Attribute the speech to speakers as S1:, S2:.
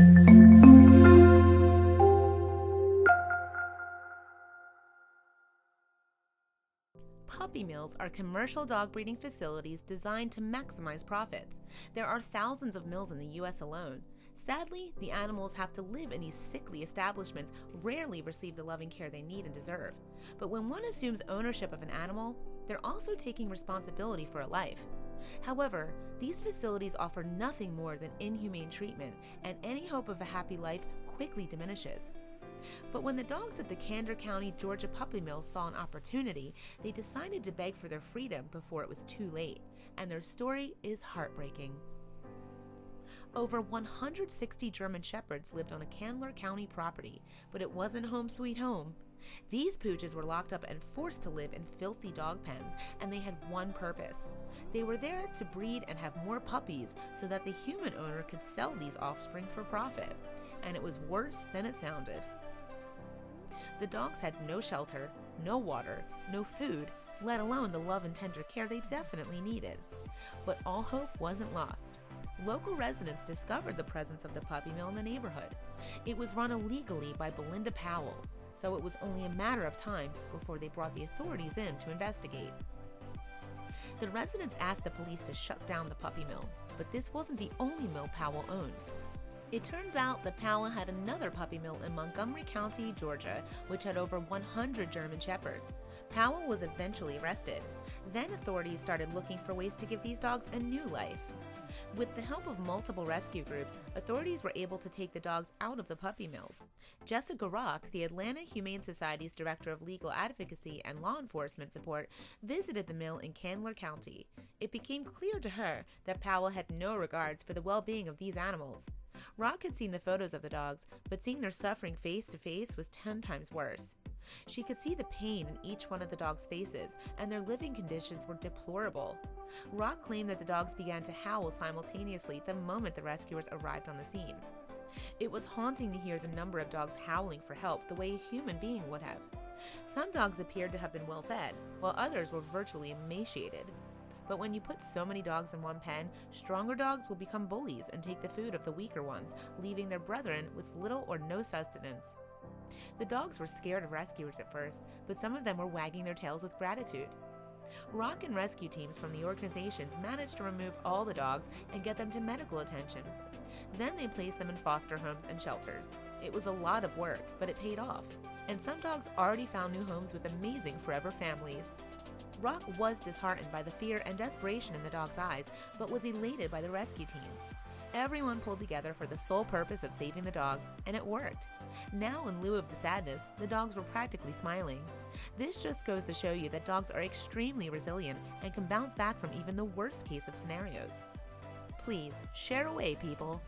S1: Puppy mills are commercial dog breeding facilities designed to maximize profits. There are thousands of mills in the U.S. alone. Sadly, the animals have to live in these sickly establishments, rarely receive the loving care they need and deserve. But when one assumes ownership of an animal, they're also taking responsibility for a life. However, these facilities offer nothing more than inhumane treatment, and any hope of a happy life quickly diminishes. But when the dogs at the Cander County, Georgia puppy mill saw an opportunity, they decided to beg for their freedom before it was too late, and their story is heartbreaking. Over 160 German Shepherds lived on a Cander County property, but it wasn't home sweet home. These pooches were locked up and forced to live in filthy dog pens, and they had one purpose. They were there to breed and have more puppies so that the human owner could sell these offspring for profit. And it was worse than it sounded. The dogs had no shelter, no water, no food, let alone the love and tender care they definitely needed. But all hope wasn't lost. Local residents discovered the presence of the puppy mill in the neighborhood. It was run illegally by Belinda Powell, so it was only a matter of time before they brought the authorities in to investigate. The residents asked the police to shut down the puppy mill, but this wasn't the only mill Powell owned. It turns out that Powell had another puppy mill in Montgomery County, Georgia, which had over 100 German Shepherds. Powell was eventually arrested. Then authorities started looking for ways to give these dogs a new life. With the help of multiple rescue groups, authorities were able to take the dogs out of the puppy mills. Jessica Rock, the Atlanta Humane Society's Director of Legal Advocacy and Law Enforcement Support, visited the mill in Cander County. It became clear to her that Powell had no regards for the well-being of these animals. Rock had seen the photos of the dogs, but seeing their suffering face to face was 10 times worse. She could see the pain in each one of the dogs' faces, and their living conditions were deplorable. Rock claimed that the dogs began to howl simultaneously the moment the rescuers arrived on the scene. It was haunting to hear the number of dogs howling for help the way a human being would have. Some dogs appeared to have been well fed, while others were virtually emaciated. But when you put so many dogs in one pen, stronger dogs will become bullies and take the food of the weaker ones, leaving their brethren with little or no sustenance. The dogs were scared of rescuers at first, but some of them were wagging their tails with gratitude. Rock and rescue teams from the organizations managed to remove all the dogs and get them to medical attention. Then they placed them in foster homes and shelters. It was a lot of work, but it paid off, and some dogs already found new homes with amazing forever families. Rock was disheartened by the fear and desperation in the dogs' eyes, but was elated by the rescue teams. Everyone pulled together for the sole purpose of saving the dogs, and it worked. Now, in lieu of the sadness, the dogs were practically smiling. This just goes to show you that dogs are extremely resilient and can bounce back from even the worst case of scenarios. Please, share away, people.